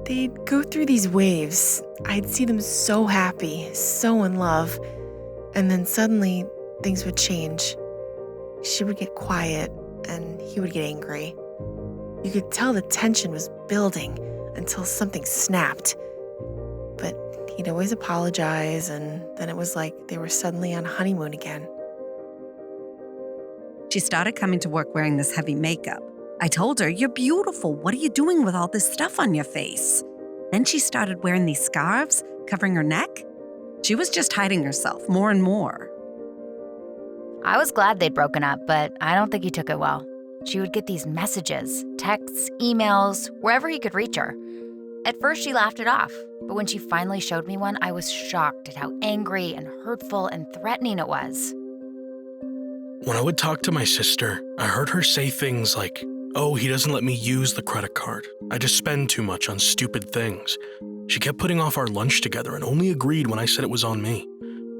They'd go through these waves. I'd see them so happy, so in love, and then suddenly things would change. She would get quiet, and he would get angry. You could tell the tension was building until something snapped. But he'd always apologize, and then it was like they were suddenly on a honeymoon again. She started coming to work wearing this heavy makeup. I told her, "You're beautiful. What are you doing with all this stuff on your face?" Then she started wearing these scarves, covering her neck. She was just hiding herself more and more. I was glad they'd broken up, but I don't think he took it well. She would get these messages, texts, emails, wherever he could reach her. At first, she laughed it off, but when she finally showed me one, I was shocked at how angry and hurtful and threatening it was. When I would talk to my sister, I heard her say things like, "Oh, he doesn't let me use the credit card. I just spend too much on stupid things." She kept putting off our lunch together and only agreed when I said it was on me.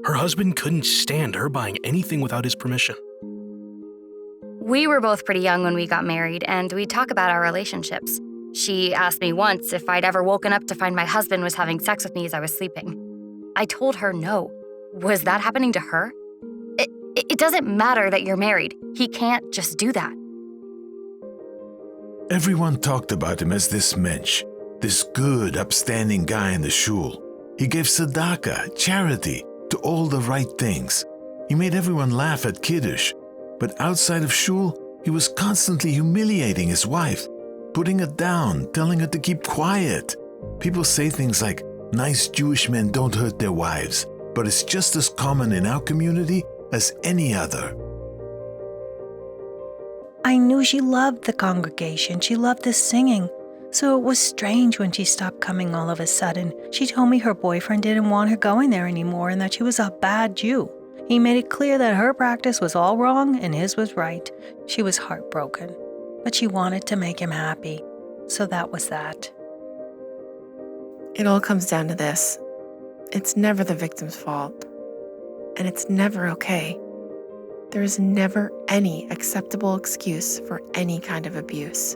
Her husband couldn't stand her buying anything without his permission. We were both pretty young when we got married, and we'd talk about our relationships. She asked me once if I'd ever woken up to find my husband was having sex with me as I was sleeping. I told her no. Was that happening to her? It doesn't matter that you're married. He can't just do that. Everyone talked about him as this mensch, this good, upstanding guy in the shul. He gave tzedakah, charity, to all the right things. He made everyone laugh at Kiddush. But outside of shul, he was constantly humiliating his wife, putting her down, telling her to keep quiet. People say things like, "Nice Jewish men don't hurt their wives," but it's just as common in our community as any other. I knew she loved the congregation. She loved the singing. So it was strange when she stopped coming all of a sudden. She told me her boyfriend didn't want her going there anymore and that she was a bad Jew. He made it clear that her practice was all wrong and his was right. She was heartbroken, but she wanted to make him happy. So that was that. It all comes down to this. It's never the victim's fault. And it's never okay. There is never any acceptable excuse for any kind of abuse.